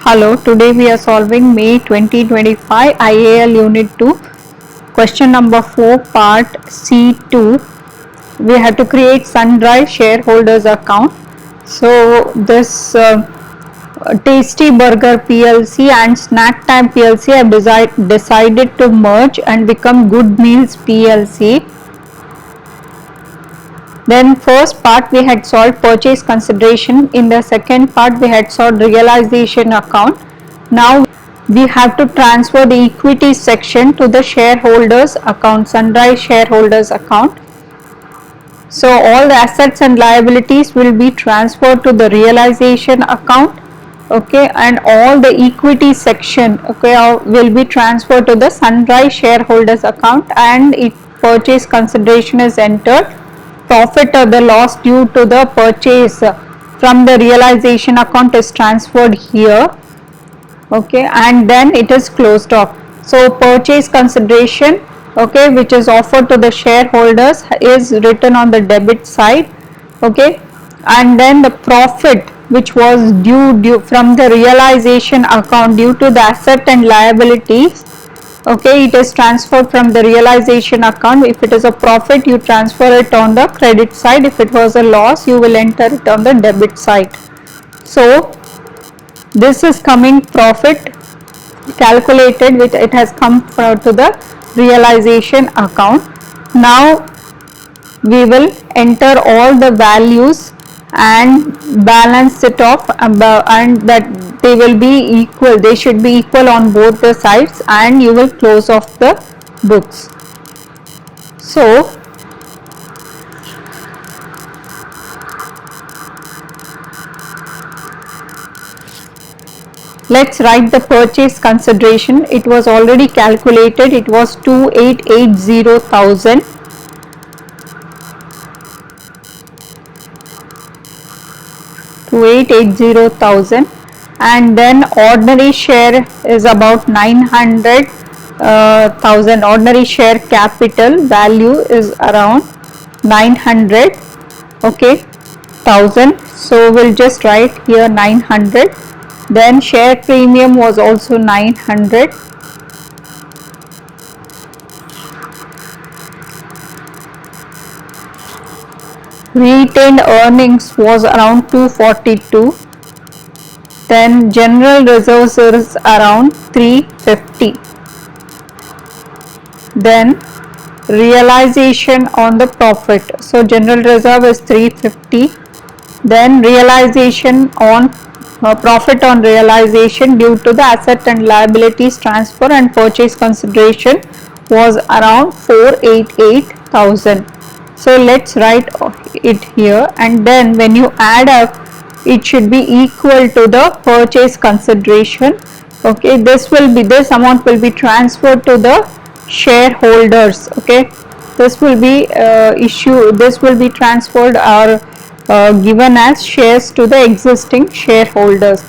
Hello, today we are solving May 2025 IAL Unit 2, question number 4, part C2. We have to create Sundry shareholders account. So this Tastee Burger PLC and SnakTime PLC have decided to merge and become Good Meals PLC. Then first part we had solved purchase consideration. In the second part we had solved realization account. Now we have to transfer the equity section to the shareholders account, Sundry shareholders account. So all the assets and liabilities will be transferred to the realization account, okay, and all the equity section, okay, will be transferred to the Sundry shareholders account, and it purchase consideration is entered. Profit or the loss due to the purchase from the realization account is transferred here, okay, and then it is closed off. So purchase consideration, okay, which is offered to the shareholders is written on the debit side, okay, and then the profit which was due from the realization account due to the asset and liabilities, okay, it is transferred from the realization account. If it is a profit, you transfer it on the credit side. If it was a loss, you will enter it on the debit side. So this is coming profit calculated, which it has come to the realization account. Now we will enter all the values and balance it off, and that they will be equal, they should be equal on both the sides, and you will close off the books. So let's write the purchase consideration. It was already calculated, it was 2880,000. And then ordinary share is about 900,000. Ordinary share capital value is around 900, okay, thousand. So we'll just write here 900. Then share premium was also 900. Retained earnings was around 242. Then general reserves is around 350. Then realization on the profit. So general reserve is 350. Then realization on profit on realization due to the asset and liabilities transfer and purchase consideration was around 488,000. So let's write it here, and then when you add up, it should be equal to the purchase consideration, okay. This amount will be transferred to the shareholders, okay. This will be this will be transferred or given as shares to the existing shareholders.